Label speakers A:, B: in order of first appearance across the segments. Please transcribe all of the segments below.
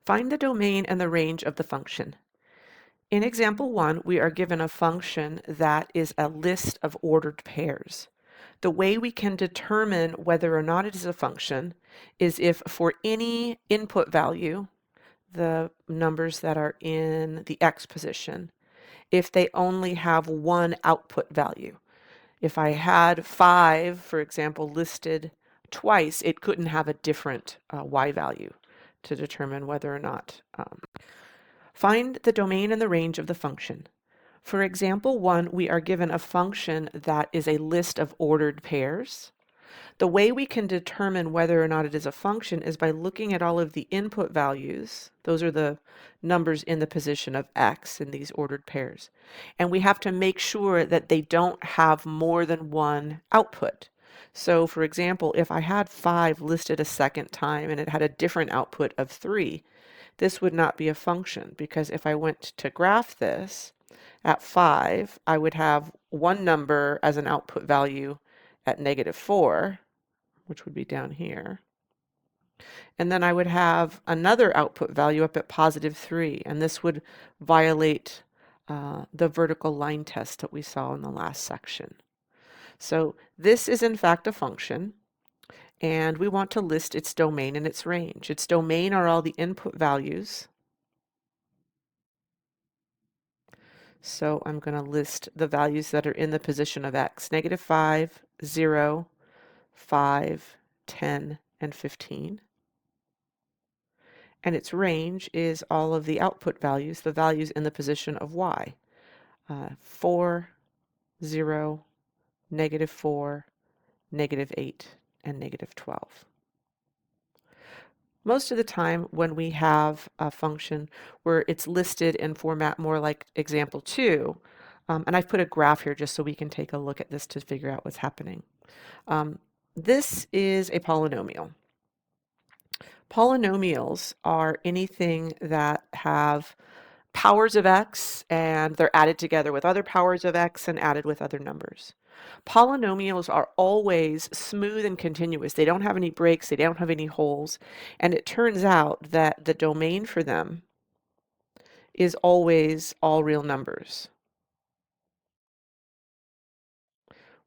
A: Find the domain and the range of the function. In example 1, we are given a function that is a list of ordered pairs. The way we can determine whether or not it is a function is if for any input value, the numbers that are in the x position, if they only have one output value. If I had 5, for example, listed twice, it couldn't have a different y value to determine whether or not. Find the domain and the range of the function. For example 1, we are given a function that is a list of ordered pairs. The way we can determine whether or not it is a function is by looking at all of the input values. Those are the numbers in the position of x in these ordered pairs. And we have to make sure that they don't have more than one output. So for example, if I had 5 listed a second time and it had a different output of 3, this would not be a function, because if I went to graph this at 5, I would have one number as an output value at -4, which would be down here. And then I would have another output value up at +3, and this would violate the vertical line test that we saw in the last section. So this is in fact a function, and we want to list its domain and its range. Its domain are all the input values. So I'm going to list the values that are in the position of x, -5, 0, 5, 10, and 15. And its range is all of the output values, the values in the position of y. 4, 0, -4, -8, and -12. Most of the time when we have a function where it's listed in format more like example 2, and I've put a graph here just so we can take a look at this to figure out what's happening. This is a polynomial. Polynomials are anything that have powers of x and they're added together with other powers of x and added with other numbers. Polynomials are always smooth and continuous. They don't have any breaks, they don't have any holes, and it turns out that the domain for them is always all real numbers.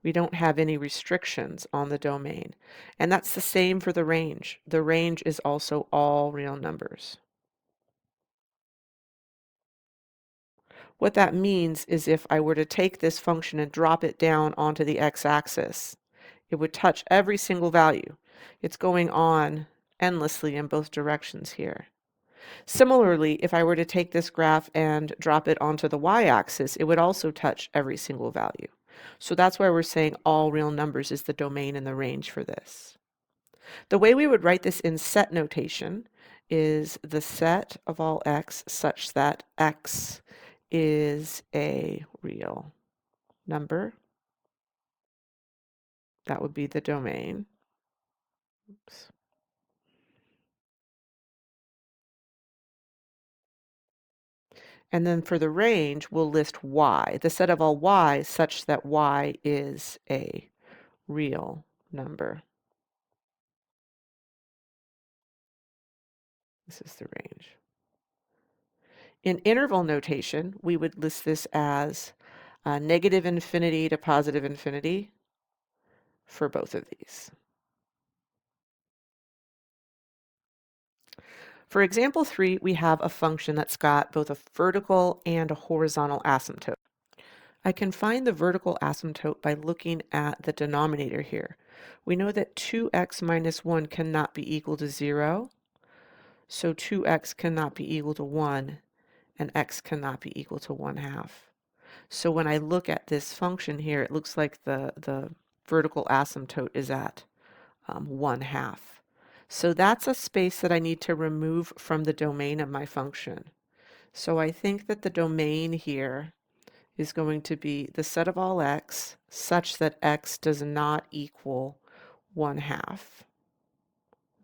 A: We don't have any restrictions on the domain. And that's the same for the range. The range is also all real numbers. What that means is if I were to take this function and drop it down onto the x-axis, it would touch every single value. It's going on endlessly in both directions here. Similarly, if I were to take this graph and drop it onto the y-axis, it would also touch every single value. So that's why we're saying all real numbers is the domain and the range for this. The way we would write this in set notation is the set of all x such that x is a real number. That would be the domain. Oops. And then for the range, we'll list y, the set of all y such that y is a real number. This is the range. In interval notation, we would list this as -infinity to +infinity for both of these. For example 3, we have a function that's got both a vertical and a horizontal asymptote. I can find the vertical asymptote by looking at the denominator here. We know that 2x minus 1 cannot be equal to 0, so 2x cannot be equal to 1, and x cannot be equal to 1/2. So when I look at this function here, it looks like the vertical asymptote is at 1/2. So that's a space that I need to remove from the domain of my function. So I think that the domain here is going to be the set of all x such that x does not equal 1/2.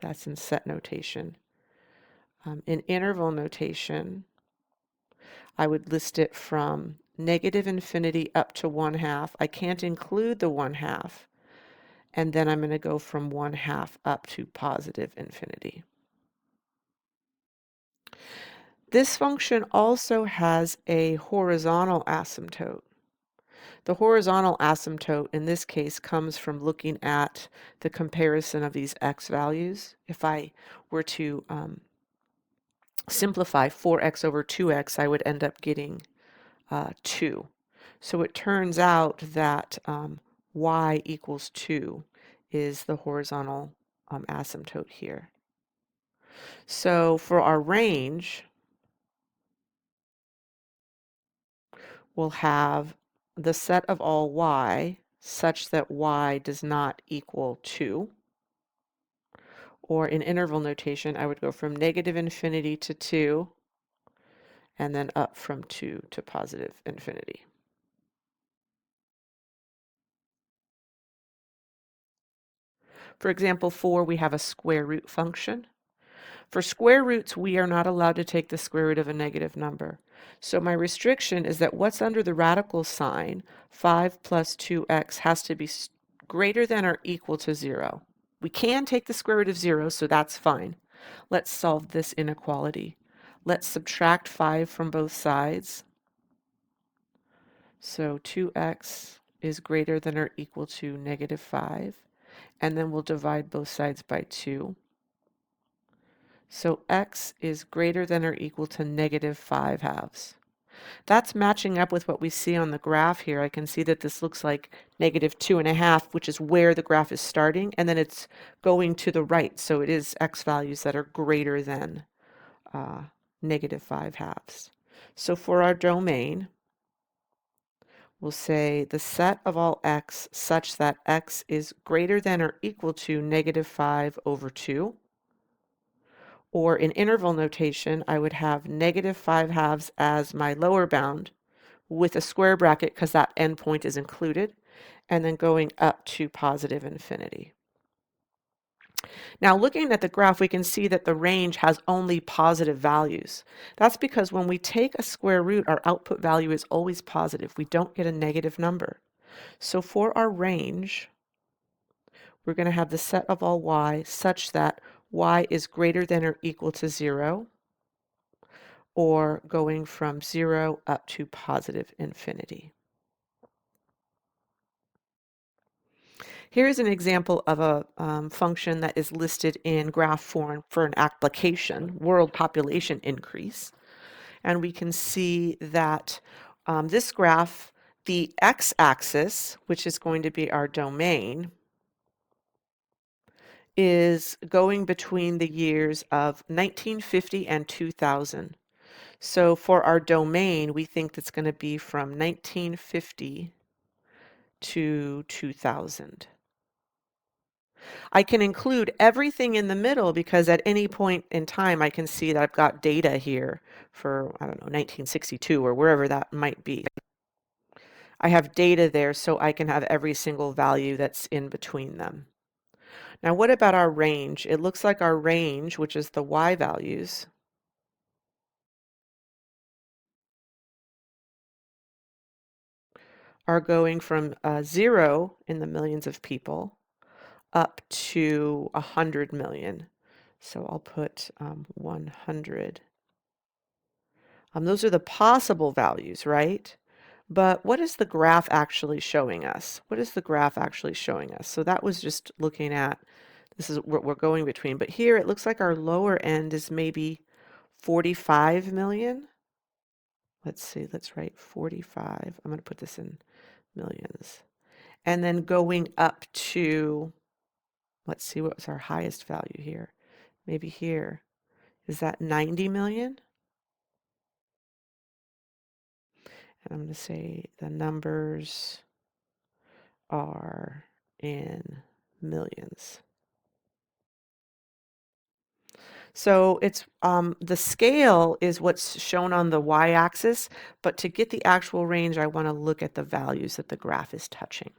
A: That's in set notation. In interval notation, I would list it from -infinity up to 1/2. I can't include the 1/2. And then I'm going to go from 1/2 up to +infinity. This function also has a horizontal asymptote. The horizontal asymptote in this case comes from looking at the comparison of these x values. If I were to simplify 4x over 2x, I would end up getting 2. So it turns out that y equals 2 is the horizontal asymptote here. So for our range, we'll have the set of all y such that y does not equal 2. Or in interval notation, I would go from negative infinity to 2, and then up from 2 to positive infinity. For example 4, we have a square root function. For square roots, we are not allowed to take the square root of a negative number. So my restriction is that what's under the radical sign, 5 plus 2x, has to be greater than or equal to 0. We can take the square root of 0, so that's fine. Let's solve this inequality. Let's subtract 5 from both sides. So 2x is greater than or equal to negative 5. And then we'll divide both sides by 2. So x is greater than or equal to negative 5 halves. That's matching up with what we see on the graph here. I can see that this looks like negative 2.5, which is where the graph is starting, and then it's going to the right. So it is x values that are greater than negative 5 halves. So for our domain, we'll say the set of all x such that x is greater than or equal to negative 5 over 2. Or in interval notation, I would have negative 5 halves as my lower bound with a square bracket because that endpoint is included, and then going up to positive infinity. Now looking at the graph, we can see that the range has only positive values. That's because when we take a square root, our output value is always positive. We don't get a negative number. So for our range, we're going to have the set of all y such that y is greater than or equal to 0, or going from 0 up to positive infinity. Here's an example of a function that is listed in graph form for an application, world population increase. And we can see that this graph, the x-axis, which is going to be our domain, is going between the years of 1950 and 2000. So for our domain, we think that's going to be from 1950 to 2000. I can include everything in the middle because at any point in time I can see that I've got data here for, I don't know, 1962 or wherever that might be. I have data there so I can have every single value that's in between them. Now what about our range? It looks like our range, which is the y values, are going from 0 in the millions of people up to 100 million. So I'll put 100. Those are the possible values, right? But what is the graph actually showing us? What is the graph actually showing us? So that was just looking at, this is what we're going between. But here it looks like our lower end is maybe 45 million. Let's see, let's write 45. I'm going to put this in millions. And then going up to, let's see, what was our highest value here? Maybe here. Is that 90 million? And I'm going to say the numbers are in millions. So it's the scale is what's shown on the y-axis, but to get the actual range, I want to look at the values that the graph is touching.